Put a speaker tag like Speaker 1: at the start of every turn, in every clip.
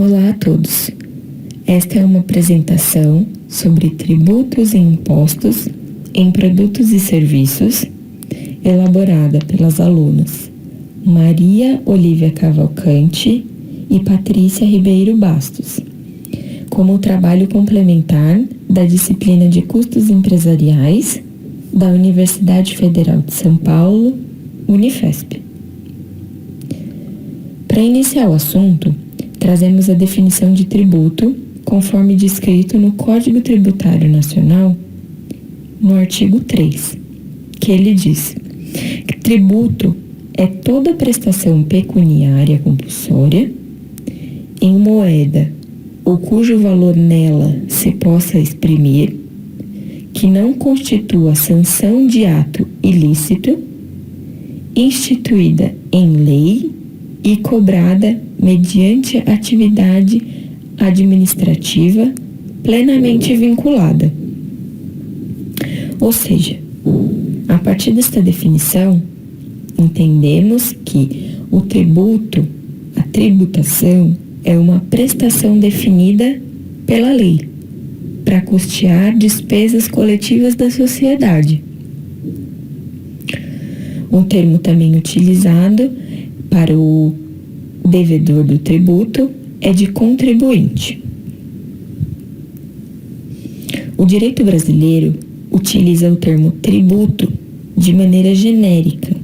Speaker 1: Olá a todos. Esta é uma apresentação sobre tributos e impostos em produtos e serviços, elaborada pelas alunas Maria Olívia Cavalcante e Patrícia Ribeiro Bastos, como trabalho complementar da disciplina de Custos Empresariais da Universidade Federal de São Paulo, Unifesp. Para iniciar o assunto, trazemos a definição de tributo, conforme descrito no Código Tributário Nacional, no artigo 3, que ele diz que tributo é toda prestação pecuniária compulsória em moeda ou cujo valor nela se possa exprimir, que não constitua sanção de ato ilícito, instituída em lei e cobrada mediante atividade administrativa plenamente vinculada. Ou seja, a partir desta definição, entendemos que o tributo, a tributação, é uma prestação definida pela lei para custear despesas coletivas da sociedade. Um termo também utilizado para o devedor do tributo é de contribuinte. O direito brasileiro utiliza o termo tributo de maneira genérica.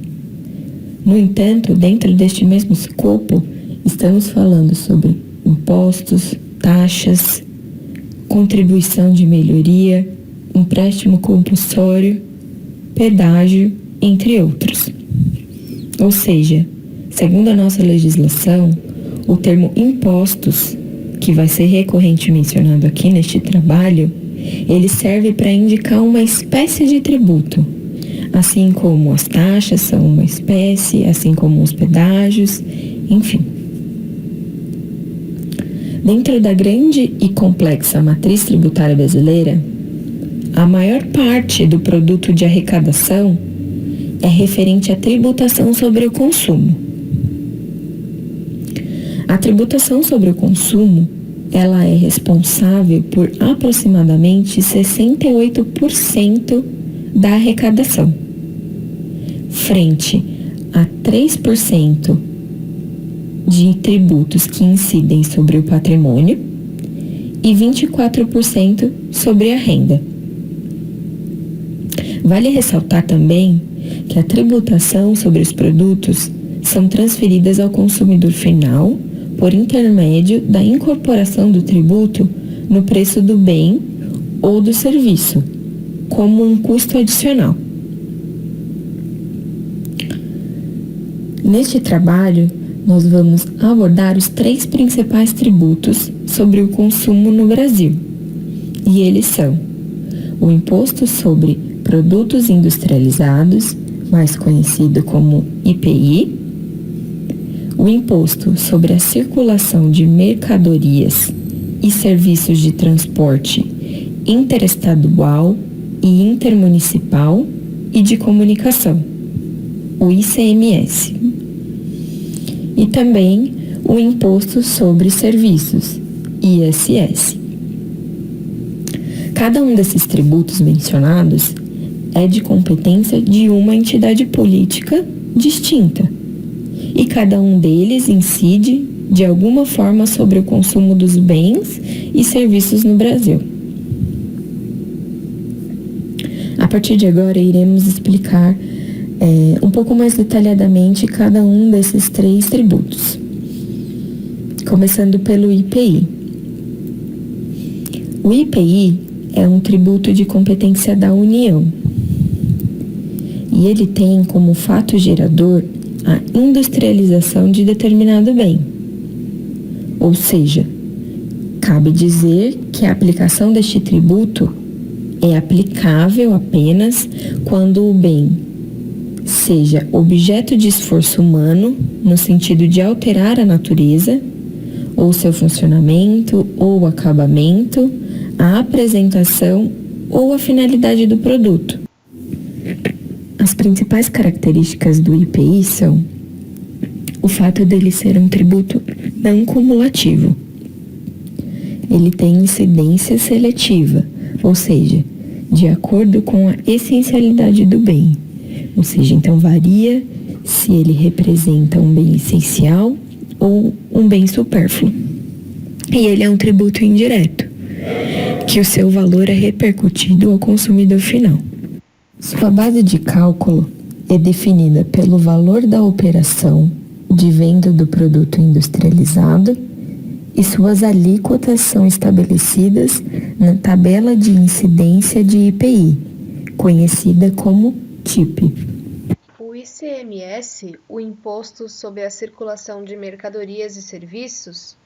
Speaker 1: No entanto, dentro deste mesmo escopo, estamos falando sobre impostos, taxas, contribuição de melhoria, empréstimo compulsório, pedágio, entre outros. Ou seja, segundo a nossa legislação, o termo impostos, que vai ser recorrente mencionado aqui neste trabalho, ele serve para indicar uma espécie de tributo, assim como as taxas são uma espécie, assim como os pedágios, enfim. Dentro da grande e complexa matriz tributária brasileira, a maior parte do produto de arrecadação é referente à tributação sobre o consumo. A tributação sobre o consumo, ela é responsável por aproximadamente 68% da arrecadação, frente a 3% de tributos que incidem sobre o patrimônio e 24% sobre a renda. Vale ressaltar também que a tributação sobre os produtos são transferidas ao consumidor final por intermédio da incorporação do tributo no preço do bem ou do serviço, como um custo adicional. Neste trabalho, nós vamos abordar os 3 principais tributos sobre o consumo no Brasil. E eles são o Imposto sobre Produtos Industrializados, mais conhecido como IPI, o Imposto sobre a Circulação de Mercadorias e Serviços de Transporte Interestadual e Intermunicipal e de Comunicação, o ICMS. E também o Imposto sobre Serviços, ISS. Cada um desses tributos mencionados é de competência de uma entidade política distinta, e cada um deles incide de alguma forma sobre o consumo dos bens e serviços no Brasil. A partir de agora, iremos explicar um pouco mais detalhadamente cada um desses 3 tributos, começando pelo IPI. O IPI é um tributo de competência da União e ele tem como fato gerador a industrialização de determinado bem. Ou seja, cabe dizer que a aplicação deste tributo é aplicável apenas quando o bem seja objeto de esforço humano, no sentido de alterar a natureza, ou seu funcionamento, ou acabamento, a apresentação ou a finalidade do produto. As principais características do IPI são o fato dele ser um tributo não cumulativo, ele tem incidência seletiva, ou seja, de acordo com a essencialidade do bem. Ou seja, então varia se ele representa um bem essencial ou um bem supérfluo. E ele é um tributo indireto, que o seu valor é repercutido ao consumidor final. Sua base de cálculo é definida pelo valor da operação de venda do produto industrializado e suas alíquotas são estabelecidas na tabela de incidência de IPI, conhecida como TIP.
Speaker 2: O ICMS, o Imposto sobre a Circulação de Mercadorias e Serviços,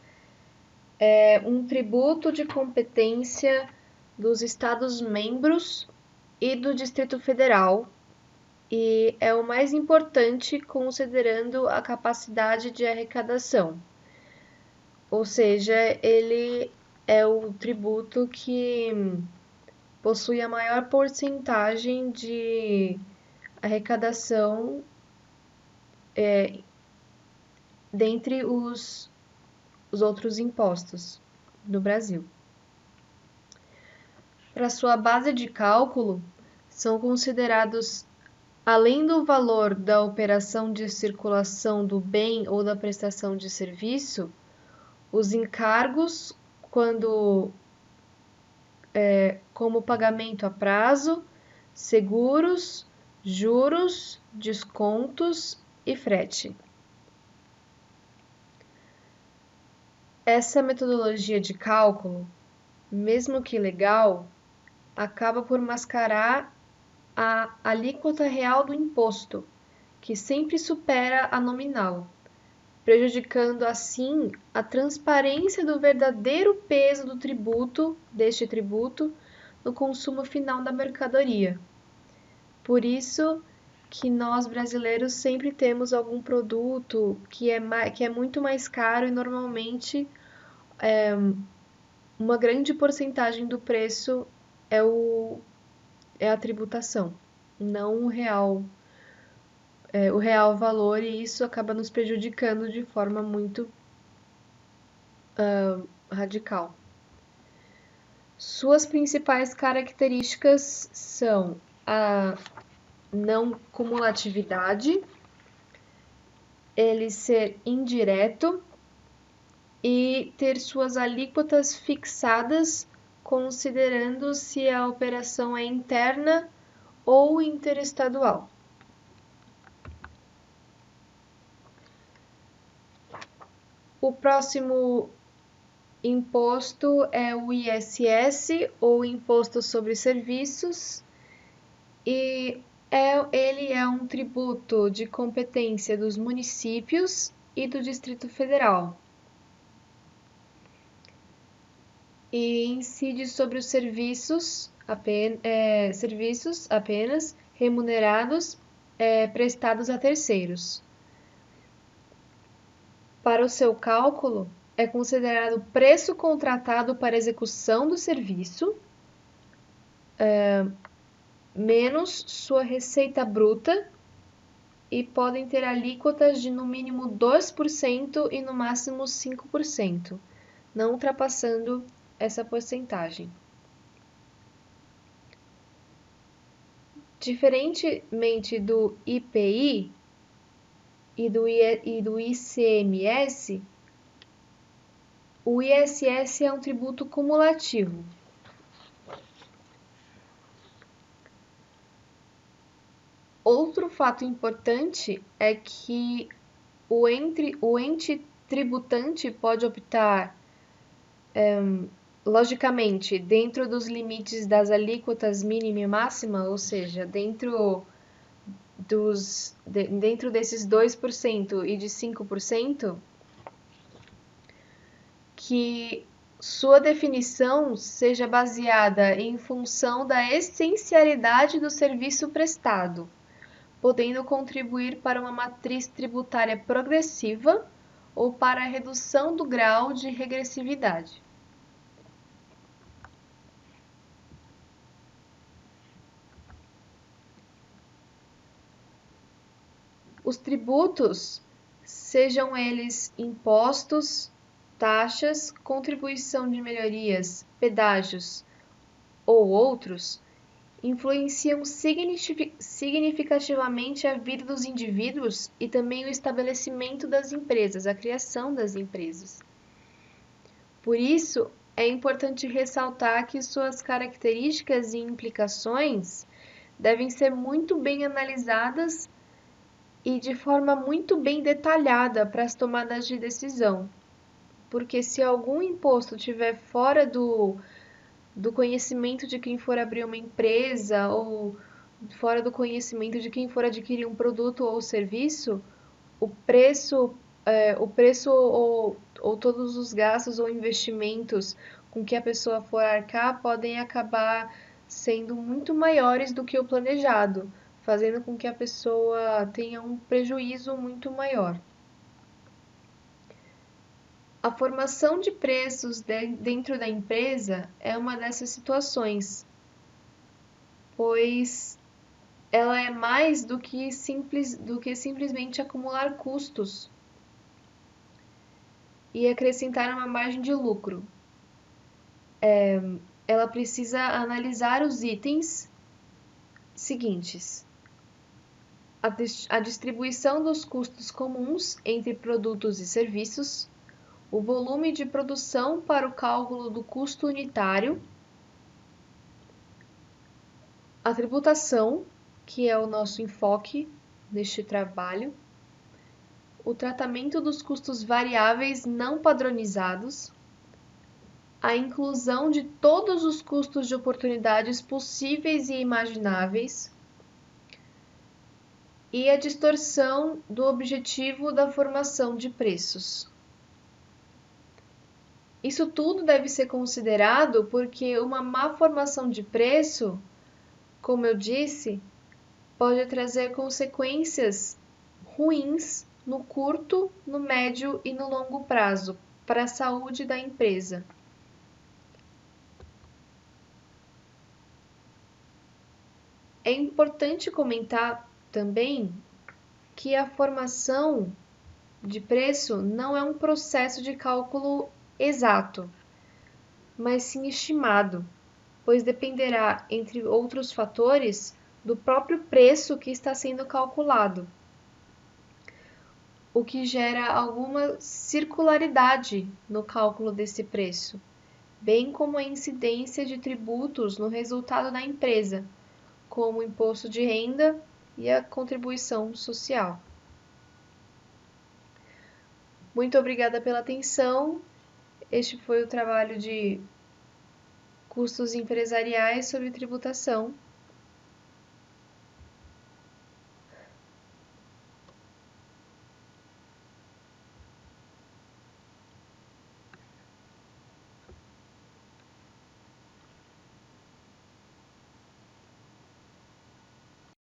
Speaker 2: é um tributo de competência dos Estados-membros e do Distrito Federal, e é o mais importante considerando a capacidade de arrecadação. Ou seja, ele é o tributo que possui a maior porcentagem de arrecadação dentre os outros impostos no Brasil. Para sua base de cálculo, são considerados, além do valor da operação de circulação do bem ou da prestação de serviço, os encargos como pagamento a prazo, seguros, juros, descontos e frete. Essa metodologia de cálculo, mesmo que legal, acaba por mascarar a alíquota real do imposto, que sempre supera a nominal, prejudicando assim a transparência do verdadeiro peso deste tributo, no consumo final da mercadoria. Por isso que nós brasileiros sempre temos algum produto que é muito mais caro e normalmente uma grande porcentagem do preço é a tributação, não o real valor, e isso acaba nos prejudicando de forma muito radical. Suas principais características são a não cumulatividade, ele ser indireto e ter suas alíquotas fixadas, considerando se a operação é interna ou interestadual. O próximo imposto é o ISS, ou Imposto sobre Serviços, e ele é um tributo de competência dos municípios e do Distrito Federal. E incide sobre os serviços apenas remunerados prestados a terceiros. Para o seu cálculo, é considerado o preço contratado para execução do serviço, menos sua receita bruta, e podem ter alíquotas de no mínimo 2% e no máximo 5%, não ultrapassando essa porcentagem. Diferentemente do IPI e do ICMS, o ISS é um tributo cumulativo. Outro fato importante é que o ente tributante pode optar, logicamente, dentro dos limites das alíquotas mínima e máxima, ou seja, dentro desses 2% e de 5%, que sua definição seja baseada em função da essencialidade do serviço prestado, podendo contribuir para uma matriz tributária progressiva ou para a redução do grau de regressividade. Os tributos, sejam eles impostos, taxas, contribuição de melhorias, pedágios ou outros, influenciam significativamente a vida dos indivíduos e também o estabelecimento das empresas, a criação das empresas. Por isso, é importante ressaltar que suas características e implicações devem ser muito bem analisadas e de forma muito bem detalhada para as tomadas de decisão. Porque se algum imposto estiver fora do conhecimento de quem for abrir uma empresa ou fora do conhecimento de quem for adquirir um produto ou serviço, o preço ou todos os gastos ou investimentos com que a pessoa for arcar podem acabar sendo muito maiores do que o planejado, fazendo com que a pessoa tenha um prejuízo muito maior. A formação de preços dentro da empresa é uma dessas situações, pois ela é mais do que simplesmente acumular custos e acrescentar uma margem de lucro. Ela precisa analisar os itens seguintes: a distribuição dos custos comuns entre produtos e serviços, o volume de produção para o cálculo do custo unitário, a tributação, que é o nosso enfoque neste trabalho, o tratamento dos custos variáveis não padronizados, a inclusão de todos os custos de oportunidades possíveis e imagináveis, e a distorção do objetivo da formação de preços. Isso tudo deve ser considerado porque uma má formação de preço, como eu disse, pode trazer consequências ruins no curto, no médio e no longo prazo para a saúde da empresa. É importante comentar também que a formação de preço não é um processo de cálculo exato, mas sim estimado, pois dependerá, entre outros fatores, do próprio preço que está sendo calculado, o que gera alguma circularidade no cálculo desse preço, bem como a incidência de tributos no resultado da empresa, como o imposto de renda e a contribuição social. Muito obrigada pela atenção. Este foi o trabalho de custos empresariais sobre tributação.